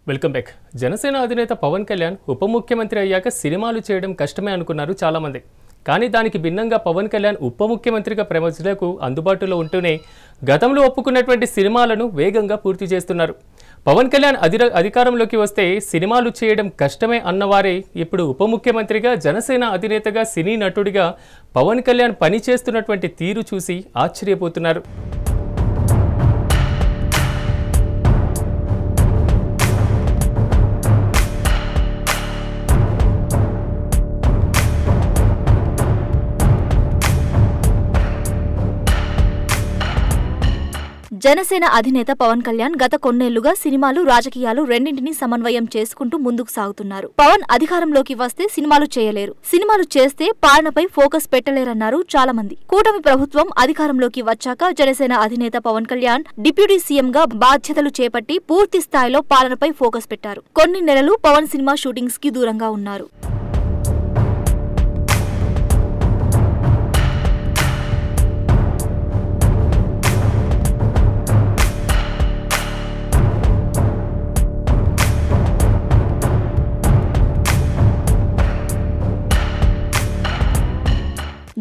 Welcome back. Janasena అధినేత పవన్ కళ్యాణ్ ఉప ముఖ్యమంత్రి అయ్యాక సినిమాలు చేయడం కష్టమే అనుకున్నారు చాలామంది. కానీ దానికి భిన్నంగా పవన్ కళ్యాణ్ ఉప ముఖ్యమంత్రిగా ప్రజలకు అందుబాటులో ఉంటూనే గతంలో ఒప్పుకున్నటువంటి సినిమాలను వేగంగా పూర్తి చేస్తున్నారు. పవన్ కళ్యాణ్ అధికారంలోకి వస్తే సినిమాలు చేయడం కష్టమే అన్నవారే ఇప్పుడు ఉప ముఖ్యమంత్రిగా, జనసేన అధినేతగా, సినీ నటుడిగా పవన్ కళ్యాణ్ పనిచేస్తున్నటువంటి తీరు చూసి ఆశ్చర్యపోతున్నారు. జనసేన అధినేత పవన్ కళ్యాణ్ గత కొన్నేళ్లుగా సినిమాలు, రాజకీయాలు రెండింటినీ సమన్వయం చేసుకుంటూ ముందుకు సాగుతున్నారు. పవన్ అధికారంలోకి వస్తే సినిమాలు చేయలేరు, సినిమాలు చేస్తే పాలనపై ఫోకస్ పెట్టలేరన్నారు చాలా మంది. కూటమి ప్రభుత్వం అధికారంలోకి వచ్చాక జనసేన అధినేత పవన్ కళ్యాణ్ డిప్యూటీ సీఎంగా బాధ్యతలు చేపట్టి పూర్తి స్థాయిలో పాలనపై ఫోకస్ పెట్టారు. కొన్ని నెలలు పవన్ సినిమా షూటింగ్స్ కి దూరంగా ఉన్నారు.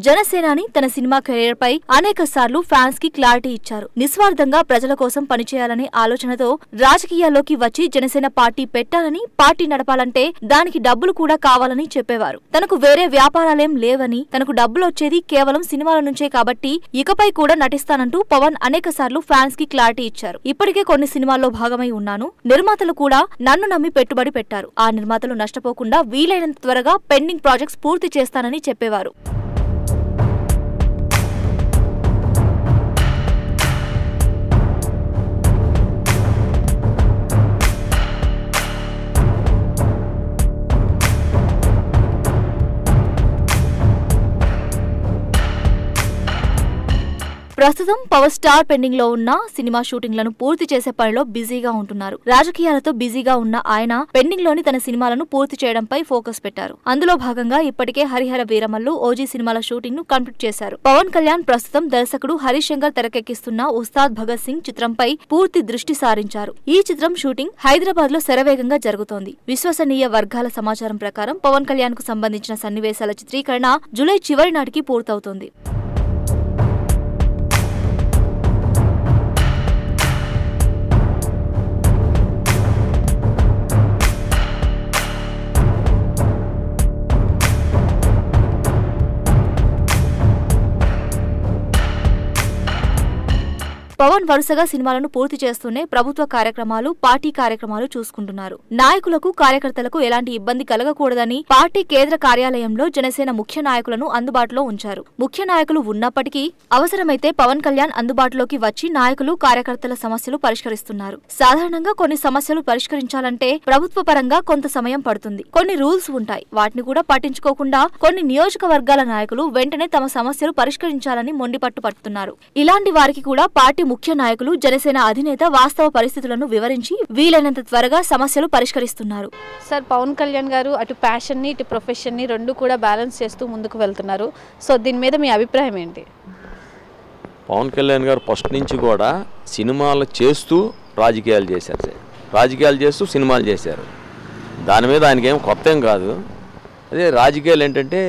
జనసేనాని తన సినిమా కెరీర్ పై అనేక సార్లు ఫ్యాన్స్ కి క్లారిటీ ఇచ్చారు. నిస్వార్థంగా ప్రజల కోసం పనిచేయాలనే ఆలోచనతో రాజకీయాల్లోకి వచ్చి జనసేన పార్టీ పెట్టాలని, పార్టీ నడపాలంటే దానికి డబ్బులు కూడా కావాలని చెప్పేవారు. తనకు వేరే వ్యాపారాలేం లేవని, తనకు డబ్బులు వచ్చేది కేవలం సినిమాల నుంచే కాబట్టి ఇకపై కూడా నటిస్తానంటూ పవన్ అనేక సార్లు ఫ్యాన్స్ కి క్లారిటీ ఇచ్చారు. ఇప్పటికే కొన్ని సినిమాల్లో భాగమై ఉన్నాను, నిర్మాతలు కూడా నన్ను నమ్మి పెట్టుబడి పెట్టారు, ఆ నిర్మాతలు నష్టపోకుండా వీలైనంత త్వరగా పెండింగ్ ప్రాజెక్ట్స్ పూర్తి చేస్తానని చెప్పేవారు. ప్రస్తుతం పవర్ స్టార్ పెండింగ్ లో ఉన్న సినిమా షూటింగ్లను పూర్తి చేసే పనిలో బిజీగా ఉంటున్నారు. రాజకీయాలతో బిజీగా ఉన్న ఆయన పెండింగ్ లోని తన సినిమాలను పూర్తి చేయడంపై ఫోకస్ పెట్టారు. అందులో భాగంగా ఇప్పటికే హరిహర వీరమల్లు, ఓజీ సినిమాల షూటింగ్ ను కంప్లీట్ చేశారు. పవన్ కళ్యాణ్ ప్రస్తుతం దర్శకుడు హరీష్ శంకర్ తెరకెక్కిస్తున్న ఉస్తాద్ భగత్ సింగ్ చిత్రంపై పూర్తి దృష్టి సారించారు. ఈ చిత్రం షూటింగ్ హైదరాబాద్ లో శరవేగంగా జరుగుతోంది. విశ్వసనీయ వర్గాల సమాచారం ప్రకారం పవన్ కళ్యాణ్ కు సంబంధించిన సన్నివేశాల చిత్రీకరణ జూలై చివరి నాటికి పూర్తవుతోంది. పవన్ వరుసగా సినిమాలను పూర్తి చేస్తూనే ప్రభుత్వ కార్యక్రమాలు, పార్టీ కార్యక్రమాలు చూసుకుంటున్నారు. నాయకులకు, కార్యకర్తలకు ఎలాంటి ఇబ్బంది కలగకూడదని పార్టీ కేంద్ర కార్యాలయంలో జనసేన ముఖ్య నాయకులను అందుబాటులో ఉంచారు. ముఖ్య నాయకులు ఉన్నప్పటికీ అవసరమైతే పవన్ కళ్యాణ్ అందుబాటులోకి వచ్చి నాయకులు, కార్యకర్తల సమస్యలు పరిష్కరిస్తున్నారు. సాధారణంగా కొన్ని సమస్యలు పరిష్కరించాలంటే ప్రభుత్వ పరంగా కొంత సమయం పడుతుంది. కొన్ని రూల్స్ ఉంటాయి, వాటిని కూడా పట్టించుకోకుండా కొన్ని నియోజకవర్గాల నాయకులు వెంటనే తమ సమస్యలు పరిష్కరించాలని మొండిపట్టు పడుతున్నారు. ఇలాంటి వారికి కూడా పార్టీ ముఖ్య నాయకులు, జనసేన అధినేత వాస్తవ పరిస్థితులను వివరించి వీలైనంత త్వరగా సమస్యలు పరిష్కరిస్తున్నారు. సార్, పవన్ కళ్యాణ్ గారు అటు ప్యాషన్ ని, ఇటు ప్రొఫెషన్ ని రెండు కూడా బ్యాలెన్స్ చేస్తూ ముందుకు వెళ్తున్నారు. సో దీని మీద మీ అభిప్రాయం ఏంటి? పవన్ కళ్యాణ్ గారు ఫస్ట్ నుంచి కూడా సినిమాలు చేస్తూ రాజకీయాలు చేశారు సార్. రాజకీయాలు చేస్తూ సినిమాలు చేశారు. దాని మీద ఆయనకేం కొత్త ఏం కాదు. అదే రాజకీయాలు ఏంటంటే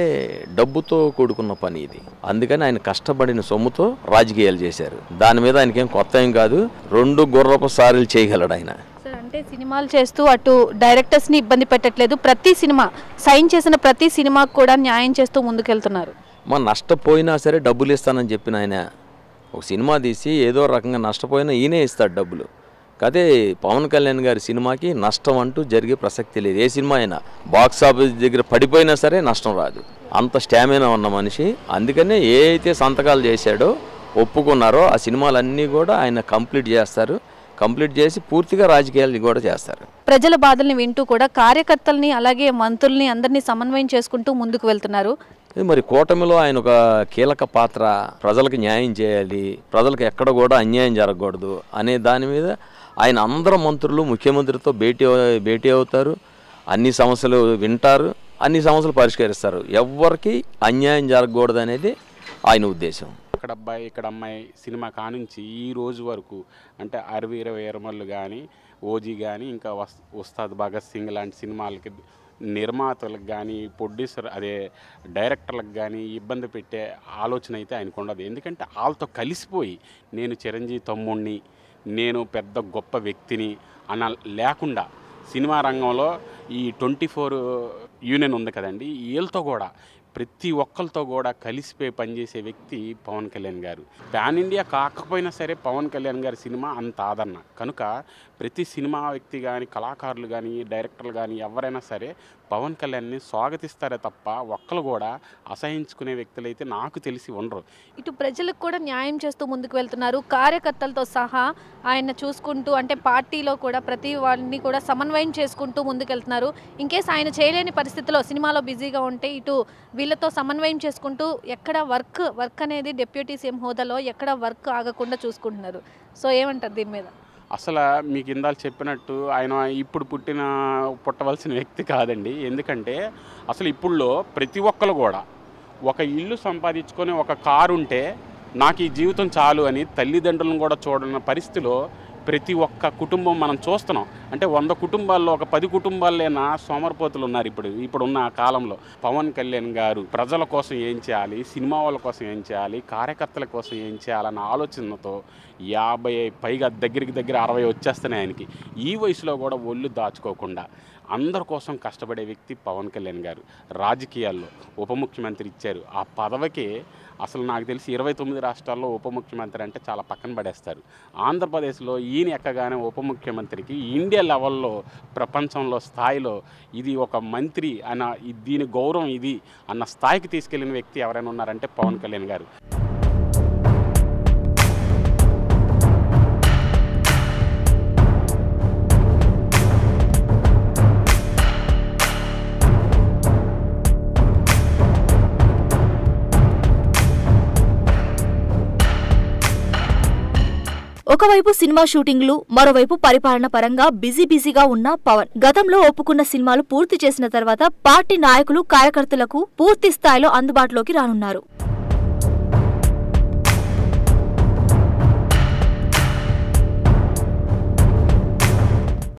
డబ్బుతో కూడుకున్న పని ఇది. అందుకని ఆయన కష్టపడిన సొమ్ముతో రాజకీయాలు చేశారు. దాని మీద ఆయనకేం కొత్త ఏం కాదు. 2 గుర్రపు సారీలు చేయగలడు ఆయన. సార్, అంటే సినిమాలు చేస్తూ అటు డైరెక్టర్స్ ని ఇబ్బంది పెట్టట్లేదు, ప్రతి సినిమా సైన్ చేసిన ప్రతి సినిమాకు కూడా న్యాయం చేస్తూ ముందుకెళ్తున్నారు. మా నష్టపోయినా సరే డబ్బులు ఇస్తానని చెప్పిన ఆయన ఒక సినిమా తీసి ఏదో రకంగా నష్టపోయినా ఈయనే ఇస్తాడు డబ్బులు. అదే పవన్ కళ్యాణ్ గారి సినిమాకి నష్టం అంటూ జరిగే ప్రసక్తి లేదు. ఏ సినిమా అయినా బాక్స్ ఆఫీస్ దగ్గర పడిపోయినా సరే నష్టం రాదు. అంత స్టామినా ఉన్న మనిషి. అందుకనే ఏ అయితే సంతకాలు చేశాడో, ఒప్పుకున్నారో ఆ సినిమాలన్నీ కూడా ఆయన కంప్లీట్ చేస్తారు. కంప్లీట్ చేసి పూర్తిగా రాజకీయాలు కూడా చేస్తారు. ప్రజల బాధల్ని వింటూ కూడా కార్యకర్తల్ని, అలాగే మంత్రుల్ని అందరినీ సమన్వయం చేసుకుంటూ ముందుకు వెళ్తున్నారు. మరి కూటమిలో ఆయన ఒక కీలక పాత్ర. ప్రజలకు న్యాయం చేయాలి, ప్రజలకు ఎక్కడ కూడా అన్యాయం జరగకూడదు అనే దాని మీద ఆయన అందరూ మంత్రులు ముఖ్యమంత్రితో భేటీ అవుతారు. అన్ని సమస్యలు వింటారు, అన్ని సమస్యలు పరిష్కరిస్తారు. ఎవరికి అన్యాయం జరగకూడదు అనేది ఆయన ఉద్దేశం. అక్కడ అబ్బాయి ఇక్కడ అమ్మాయి సినిమా కానుంచి ఈ రోజు వరకు అంటే 60-20 వీరమల్లు కానీ ఓజీ కానీ ఇంకా ఉస్తాద్ భగత్ సింగ్ లాంటి సినిమాలకి నిర్మాతలకు కానీ ప్రొడ్యూసర్ అదే డైరెక్టర్లకు కానీ ఇబ్బంది పెట్టే ఆలోచన అయితే ఆయనకు ఉండదు. ఎందుకంటే వాళ్ళతో కలిసిపోయి నేను చిరంజీవి తమ్ముడిని, నేను పెద్ద గొప్ప వ్యక్తిని అన్న లేకుండా సినిమా రంగంలో ఈ 24 యూనియన్ ఉంది కదండి, వీళ్ళతో కూడా ప్రతి ఒక్కరితో కూడా కలిసిపోయి పనిచేసే వ్యక్తి పవన్ కళ్యాణ్ గారు. పాన్ ఇండియా కాకపోయినా సరే పవన్ కళ్యాణ్ గారి సినిమా అంత ఆదరణ కనుక ప్రతి సినిమా వ్యక్తి కానీ కళాకారులు కానీ డైరెక్టర్లు కానీ ఎవరైనా సరే పవన్ కళ్యాణ్ని స్వాగతిస్తారే తప్ప ఒక్కరు కూడా అసహించుకునే వ్యక్తులు అయితే నాకు తెలిసి ఉండరు. ఇటు ప్రజలకు కూడా న్యాయం చేస్తూ ముందుకు వెళ్తున్నారు. కార్యకర్తలతో సహా ఆయన చూసుకుంటూ, అంటే పార్టీలో కూడా ప్రతి వాళ్ళని కూడా సమన్వయం చేసుకుంటూ ముందుకెళ్తున్నారు. ఇన్కేస్ ఆయన చేయలేని పరిస్థితిలో సినిమాలో బిజీగా ఉంటే ఇటు వీళ్ళతో సమన్వయం చేసుకుంటూ ఎక్కడ వర్క్ అనేది డిప్యూటీ సీఎం హోదాలో ఎక్కడ వర్క్ ఆగకుండా చూసుకుంటున్నారు. సో ఏమంటారు దీని మీద? అసలు మీకు ఇందాక చెప్పినట్టు ఆయన ఇప్పుడు పుట్టవలసిన వ్యక్తి కాదండి. ఎందుకంటే అసలు ఇప్పుడులో ప్రతి ఒక్కరు కూడా ఒక ఇల్లు సంపాదించుకొని ఒక కారు ఉంటే నాకు ఈ జీవితం చాలు అని తల్లిదండ్రులను కూడా చూడని పరిస్థితిలో ప్రతి ఒక్క కుటుంబం మనం చూస్తున్నాం. అంటే 100 కుటుంబాల్లో ఒక 10 కుటుంబాలైనా సోమరిపోతులు ఉన్నారు ఇప్పుడున్న కాలంలో. పవన్ కళ్యాణ్ గారు ప్రజల కోసం ఏం చేయాలి, సినిమా వాళ్ళ కోసం ఏం చేయాలి, కార్యకర్తల కోసం ఏం చేయాలన్న ఆలోచనతో 50 పైగా దగ్గర 60 వచ్చేస్తున్నాయి ఆయనకి. ఈ వయసులో కూడా ఒళ్ళు దాచుకోకుండా అందరి కోసం కష్టపడే వ్యక్తి పవన్ కళ్యాణ్ గారు. రాజకీయాల్లో ఉప ముఖ్యమంత్రి ఇచ్చారు. ఆ పదవికి అసలు నాకు తెలిసి 29 రాష్ట్రాల్లో ఉప ముఖ్యమంత్రి అంటే చాలా పక్కన పడేస్తారు. ఆంధ్రప్రదేశ్లో ఈయన ఎక్కగానే ఉప ముఖ్యమంత్రికి ఇండియా లెవెల్లో ప్రపంచంలో స్థాయిలో ఇది ఒక మంత్రి అన్న దీని గౌరవం ఇది అన్న స్థాయికి తీసుకెళ్లిన వ్యక్తి ఎవరైనా ఉన్నారంటే పవన్ కళ్యాణ్ గారు. ఒకవైపు సినిమా షూటింగ్లు, మరోవైపు పరిపాలన పరంగా బిజీగా ఉన్న పవన్ గతంలో ఒప్పుకున్న సినిమాలు పూర్తి చేసిన తర్వాత పార్టీ నాయకులు కార్యకర్తలకు పూర్తి స్థాయిలో అందుబాటులోకి రానున్నారు.